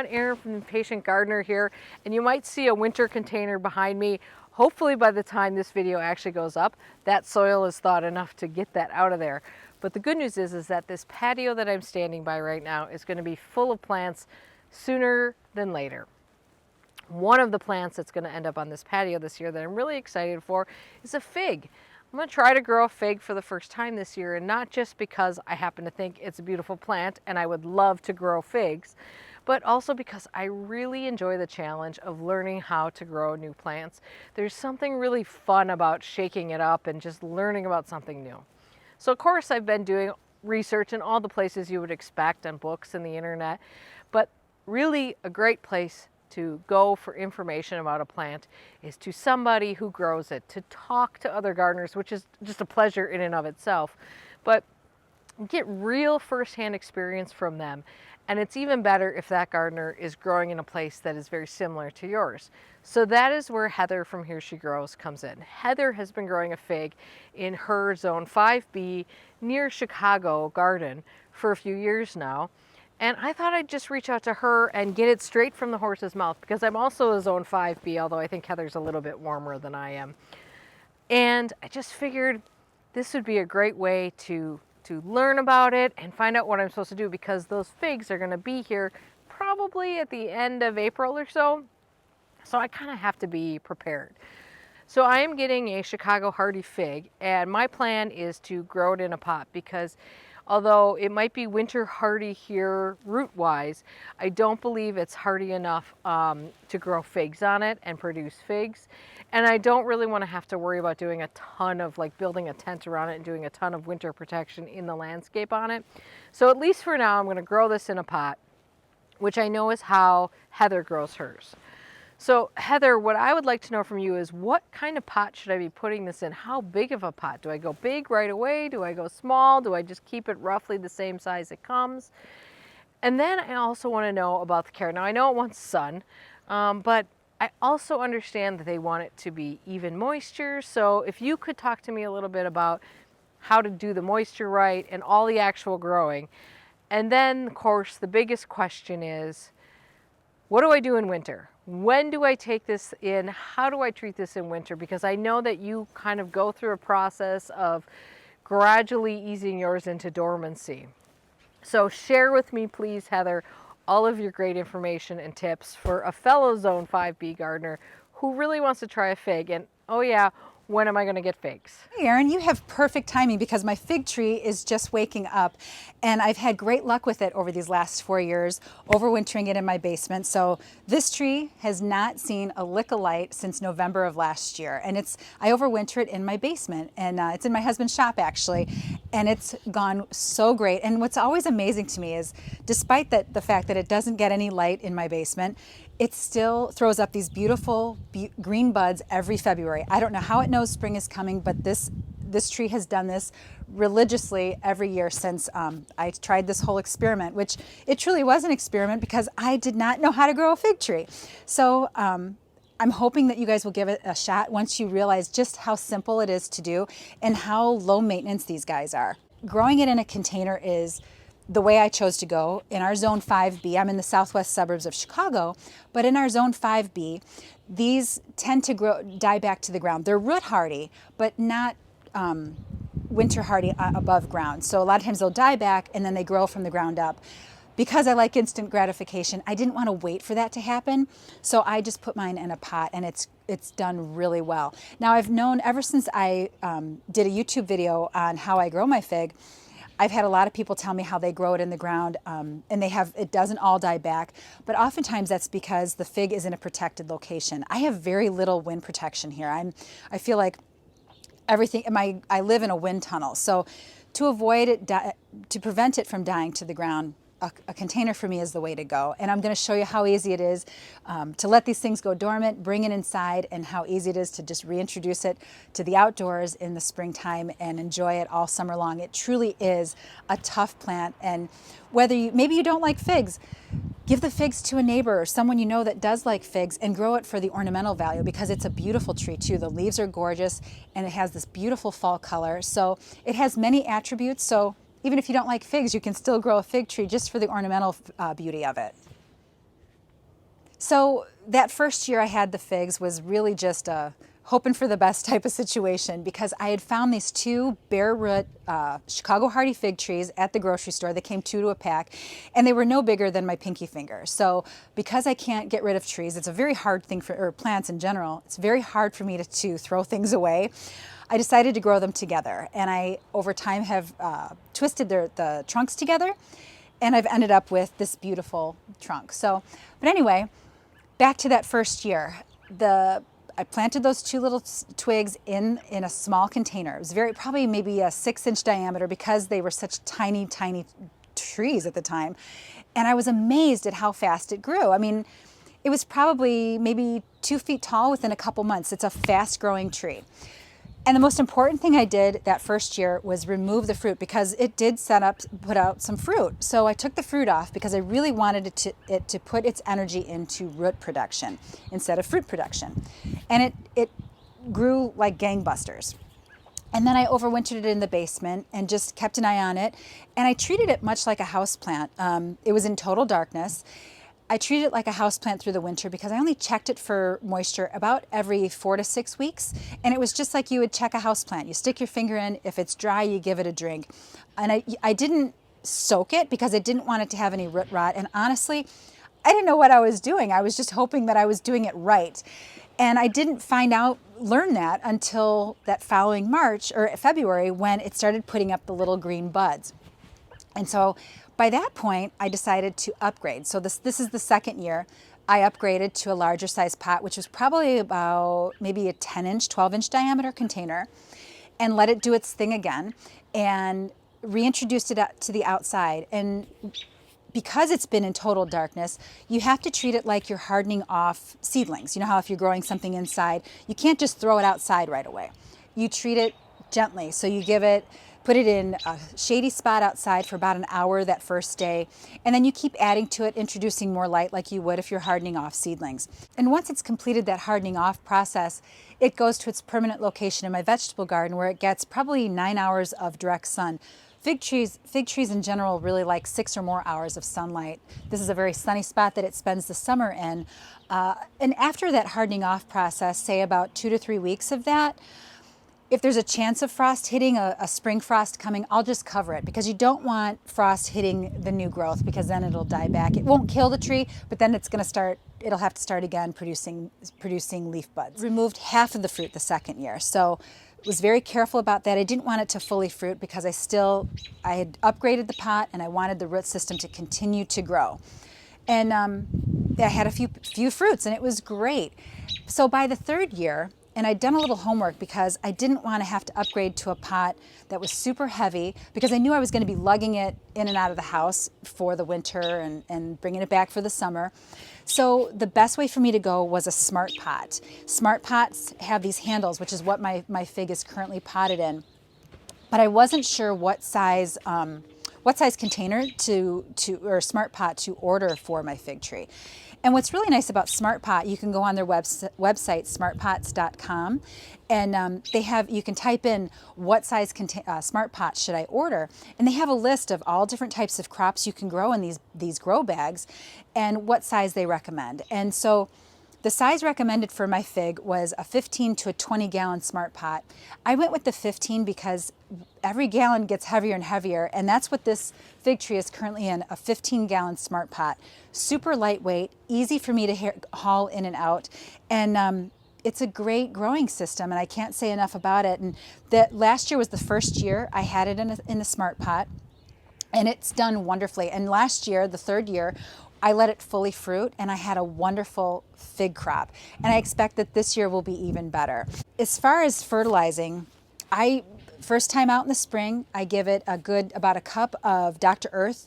everyone, Erin from Impatient Gardener here, and you might see a winter container behind me. Hopefully by the time this video actually goes up, that soil is thawed enough to get that out of there. But the good news is that this patio that I'm standing by right now is going to be full of plants sooner than later. One of the plants that's going to end up on this patio this year that I'm really excited for is a fig. I'm going to try to grow a fig for the first time this year, and not just because I happen to think it's a beautiful plant and I would love to grow figs, but also because I really enjoy the challenge of learning how to grow new plants. There's something really fun about shaking it up and just learning about something new. So of course I've been doing research in all the places you would expect on books and the internet, but really a great place to go for information about a plant is to somebody who grows it, to talk to other gardeners, which is just a pleasure in and of itself, but get real firsthand experience from them. And it's even better if that gardener is growing in a place that is very similar to yours. So that is where Heather from Here She Grows comes in. Heather has been growing a fig in her zone 5B near Chicago garden for a few years now. And I thought I'd just reach out to her and get it straight from the horse's mouth, because I'm also a zone 5B, although I think Heather's a little bit warmer than I am. And I just figured this would be a great way to learn about it and find out what I'm supposed to do, because those figs are going to be here probably at the end of April or so. So I kind of have to be prepared. So I am getting a Chicago hardy fig, and my plan is to grow it in a pot, because although it might be winter hardy here root-wise, I don't believe it's hardy enough to grow figs on it and produce figs. And I don't really want to have to worry about doing a ton of, like, building a tent around it and doing a ton of winter protection in the landscape on it. So at least for now, I'm going to grow this in a pot, which I know is how Heather grows hers. So Heather, what I would like to know from you is, what kind of pot should I be putting this in? How big of a pot? Do I go big right away? Do I go small? Do I just keep it roughly the same size it comes? And then I also want to know about the care. Now I know it wants sun, but I also understand that they want it to be even moisture. So if you could talk to me a little bit about how to do the moisture right and all the actual growing. And then of course the biggest question is, what do I do in winter? When do I take this in? How do I treat this in winter? Because I know that you kind of go through a process of gradually easing yours into dormancy. So share with me, please, Heather, all of your great information and tips for a fellow Zone 5B gardener who really wants to try a fig. And oh yeah, when am I going to get figs? Hey Erin, you have perfect timing, because my fig tree is just waking up, and I've had great luck with it over these last 4 years, overwintering it in my basement. So this tree has not seen a lick of light since November of last year, and I overwinter it in my basement, and it's in my husband's shop actually, and it's gone so great. And what's always amazing to me is, despite the fact that it doesn't get any light in my basement, it still throws up these beautiful green buds every February. I don't know how it knows spring is coming, but this tree has done this religiously every year since I tried this whole experiment, which it truly was an experiment, because I did not know how to grow a fig tree. So I'm hoping that you guys will give it a shot once you realize just how simple it is to do and how low maintenance these guys are. Growing it in a container is the way I chose to go. In our zone 5B, I'm in the southwest suburbs of Chicago, but in our zone 5B, these tend to die back to the ground. They're root hardy, but not winter hardy above ground. So a lot of times they'll die back and then they grow from the ground up. Because I like instant gratification, I didn't want to wait for that to happen. So I just put mine in a pot, and it's done really well. Now I've known ever since I did a YouTube video on how I grow my fig, I've had a lot of people tell me how they grow it in the ground, and it doesn't all die back, but oftentimes that's because the fig is in a protected location. I have very little wind protection here. I feel like everything, I live in a wind tunnel, so to avoid it, to prevent it from dying to the ground, a container for me is the way to go. And I'm going to show you how easy it is to let these things go dormant, bring it inside, and how easy it is to just reintroduce it to the outdoors in the springtime and enjoy it all summer long. It truly is a tough plant, and maybe you don't like figs, give the figs to a neighbor or someone you know that does like figs, and grow it for the ornamental value, because it's a beautiful tree too. The leaves are gorgeous, and it has this beautiful fall color. So it has many attributes. So even if you don't like figs, you can still grow a fig tree just for the ornamental beauty of it. So that first year I had the figs was really just a hoping for the best type of situation, because I had found these two bare root Chicago hardy fig trees at the grocery store. They came 2 to a pack, and they were no bigger than my pinky finger. So because I can't get rid of trees, it's a very hard thing for, or plants in general, it's very hard for me to throw things away. I decided to grow them together, and I over time have twisted the trunks together, and I've ended up with this beautiful trunk. So, but anyway, back to that first year. I planted those 2 little twigs in a small container. It was probably maybe a 6-inch diameter, because they were such tiny, tiny trees at the time. And I was amazed at how fast it grew. I mean, it was probably maybe 2 feet tall within a couple months. It's a fast growing tree. And the most important thing I did that first year was remove the fruit, because it did put out some fruit. So I took the fruit off because I really wanted it to put its energy into root production instead of fruit production. And it grew like gangbusters. And then I overwintered it in the basement and just kept an eye on it. And I treated it much like a house plant. It was in total darkness. I treated it like a houseplant through the winter, because I only checked it for moisture about every 4 to 6 weeks. And it was just like you would check a houseplant. You stick your finger in, if it's dry, you give it a drink. And I didn't soak it because I didn't want it to have any root rot. And honestly, I didn't know what I was doing. I was just hoping that I was doing it right. And I didn't learn that until that following March or February, when it started putting up the little green buds. And so by that point, I decided to upgrade. So this is the second year. I upgraded to a larger size pot, which was probably about maybe a 10-inch, 12-inch diameter container, and let it do its thing again, and reintroduced it to the outside. And because it's been in total darkness, you have to treat it like you're hardening off seedlings. You know how if you're growing something inside, you can't just throw it outside right away. You treat it gently. So you put it in a shady spot outside for about an hour that first day, and then you keep adding to it, introducing more light like you would if you're hardening off seedlings. And once it's completed that hardening off process, it goes to its permanent location in my vegetable garden, where it gets probably 9 hours of direct sun. Fig trees in general really like 6 or more hours of sunlight. This is a very sunny spot that it spends the summer in. And after that hardening off process, say about 2 to 3 weeks of that, if there's a chance of frost hitting, a spring frost coming, I'll just cover it, because you don't want frost hitting the new growth, because then it'll die back. It won't kill the tree, but then it'll have to start again producing leaf buds. Removed half of the fruit the second year. So was very careful about that. I didn't want it to fully fruit, because I had upgraded the pot and I wanted the root system to continue to grow. And I had a few fruits, and it was great. So by the third year, and I'd done a little homework, because I didn't want to have to upgrade to a pot that was super heavy, because I knew I was going to be lugging it in and out of the house for the winter and bringing it back for the summer. So the best way for me to go was a smart pot. Smart pots have these handles, which is what my fig is currently potted in. But I wasn't sure what size container or smart pot to order for my fig tree. And what's really nice about Smart Pot, you can go on their website, smartpots.com, and you can type in what size Smart Pot should I order, and they have a list of all different types of crops you can grow in these grow bags, and what size they recommend. And so the size recommended for my fig was a 15 to a 20-gallon Smart Pot. I went with the 15 because every gallon gets heavier and heavier, and that's what this fig tree is currently in, a 15-gallon Smart Pot. Super lightweight, easy for me to haul in and out, and it's a great growing system, and I can't say enough about it. And that last year was the first year I had it in a Smart Pot, and it's done wonderfully. And last year, the third year, I let it fully fruit, and I had a wonderful fig crop. And I expect that this year will be even better. As far as fertilizing, first time out in the spring, I give it about a cup of Dr. Earth.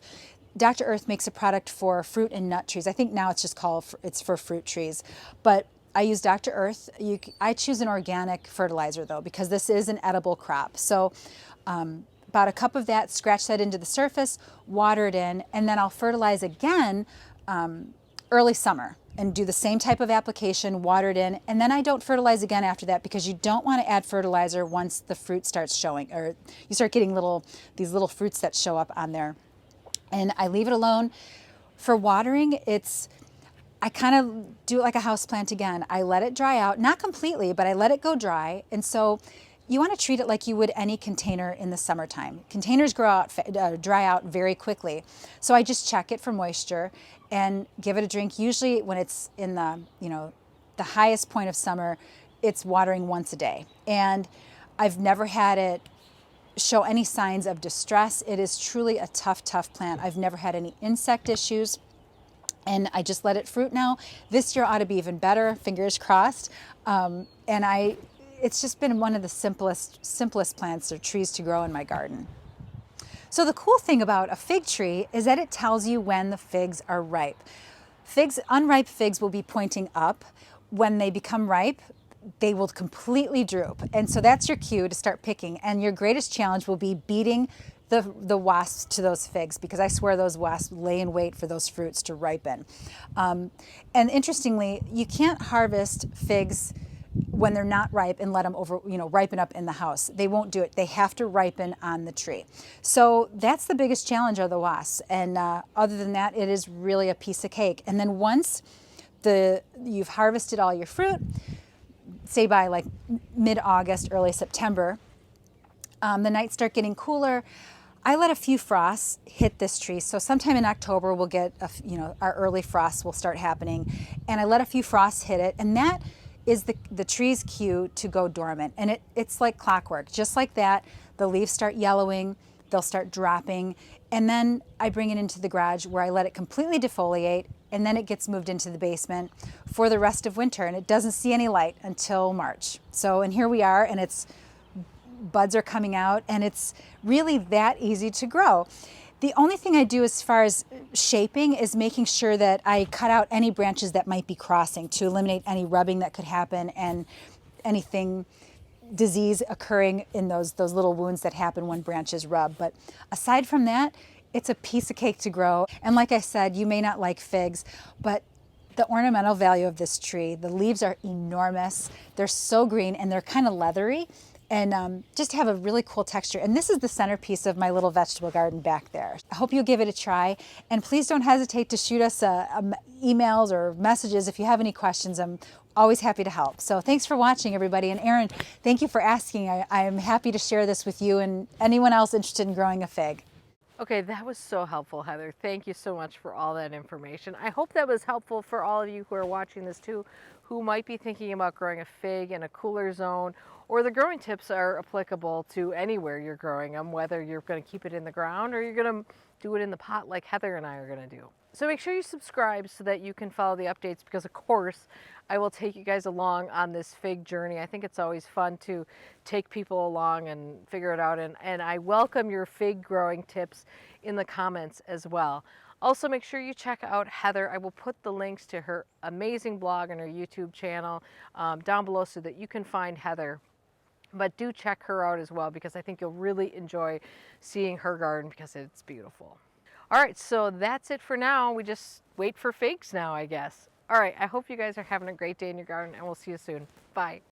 Dr. Earth makes a product for fruit and nut trees. I think now it's just it's for fruit trees. But I use Dr. Earth. I choose an organic fertilizer though, because this is an edible crop. So about a cup of that, scratch that into the surface, water it in, and then I'll fertilize again early summer and do the same type of application, water it in, and then I don't fertilize again after that, because you don't want to add fertilizer once the fruit starts showing, or you start getting these little fruits that show up on there. And I leave it alone. For watering, I kind of do it like a house plant again. I let it dry out, not completely, but I let it go dry. And so you want to treat it like you would any container in the summertime. Containers dry out very quickly. So I just check it for moisture and give it a drink. Usually when it's in the, the highest point of summer, it's watering once a day. And I've never had it show any signs of distress. It is truly a tough, tough plant. I've never had any insect issues. And I just let it fruit now. This year ought to be even better, fingers crossed. It's just been one of the simplest plants or trees to grow in my garden. So the cool thing about a fig tree is that it tells you when the figs are ripe. Unripe figs will be pointing up. When they become ripe, they will completely droop. And so that's your cue to start picking. And your greatest challenge will be beating the wasps to those figs, because I swear those wasps lay in wait for those fruits to ripen. And interestingly, you can't harvest figs when they're not ripe and let them ripen up in the house. They won't do it. They have to ripen on the tree. So that's the biggest challenge are the wasps. And other than that, it is really a piece of cake. And then once you've harvested all your fruit, say by like mid-August, early September, the nights start getting cooler. I let a few frosts hit this tree. So sometime in October, we'll get, our early frosts will start happening. And I let a few frosts hit it. And that is the tree's cue to go dormant. And it's like clockwork. Just like that, the leaves start yellowing, they'll start dropping. And then I bring it into the garage where I let it completely defoliate. And then it gets moved into the basement for the rest of winter. And it doesn't see any light until March. And here we are, and buds are coming out, and it's really that easy to grow. The only thing I do as far as shaping is making sure that I cut out any branches that might be crossing to eliminate any rubbing that could happen and anything disease occurring in those little wounds that happen when branches rub. But aside from that, it's a piece of cake to grow. And like I said, you may not like figs, but the ornamental value of this tree, the leaves are enormous. They're so green and they're kind of leathery, and just have a really cool texture. And this is the centerpiece of my little vegetable garden back there. I hope you'll give it a try. And please don't hesitate to shoot us emails or messages if you have any questions. I'm always happy to help. So thanks for watching, everybody. And Erin, thank you for asking. I am happy to share this with you and anyone else interested in growing a fig. Okay, that was so helpful, Heather. Thank you so much for all that information. I hope that was helpful for all of you who are watching this too, who might be thinking about growing a fig in a cooler zone, or the growing tips are applicable to anywhere you're growing them, whether you're going to keep it in the ground or you're going to do it in the pot like Heather and I are going to do. So make sure you subscribe so that you can follow the updates, because of course I will take you guys along on this fig journey. I think it's always fun to take people along and figure it out, and I welcome your fig growing tips in the comments as well. Also, make sure you check out Heather. I will put the links to her amazing blog and her YouTube channel down below so that you can find Heather. But do check her out as well, because I think you'll really enjoy seeing her garden because it's beautiful. All right, so that's it for now. We just wait for figs now, I guess. All right, I hope you guys are having a great day in your garden, and we'll see you soon. Bye.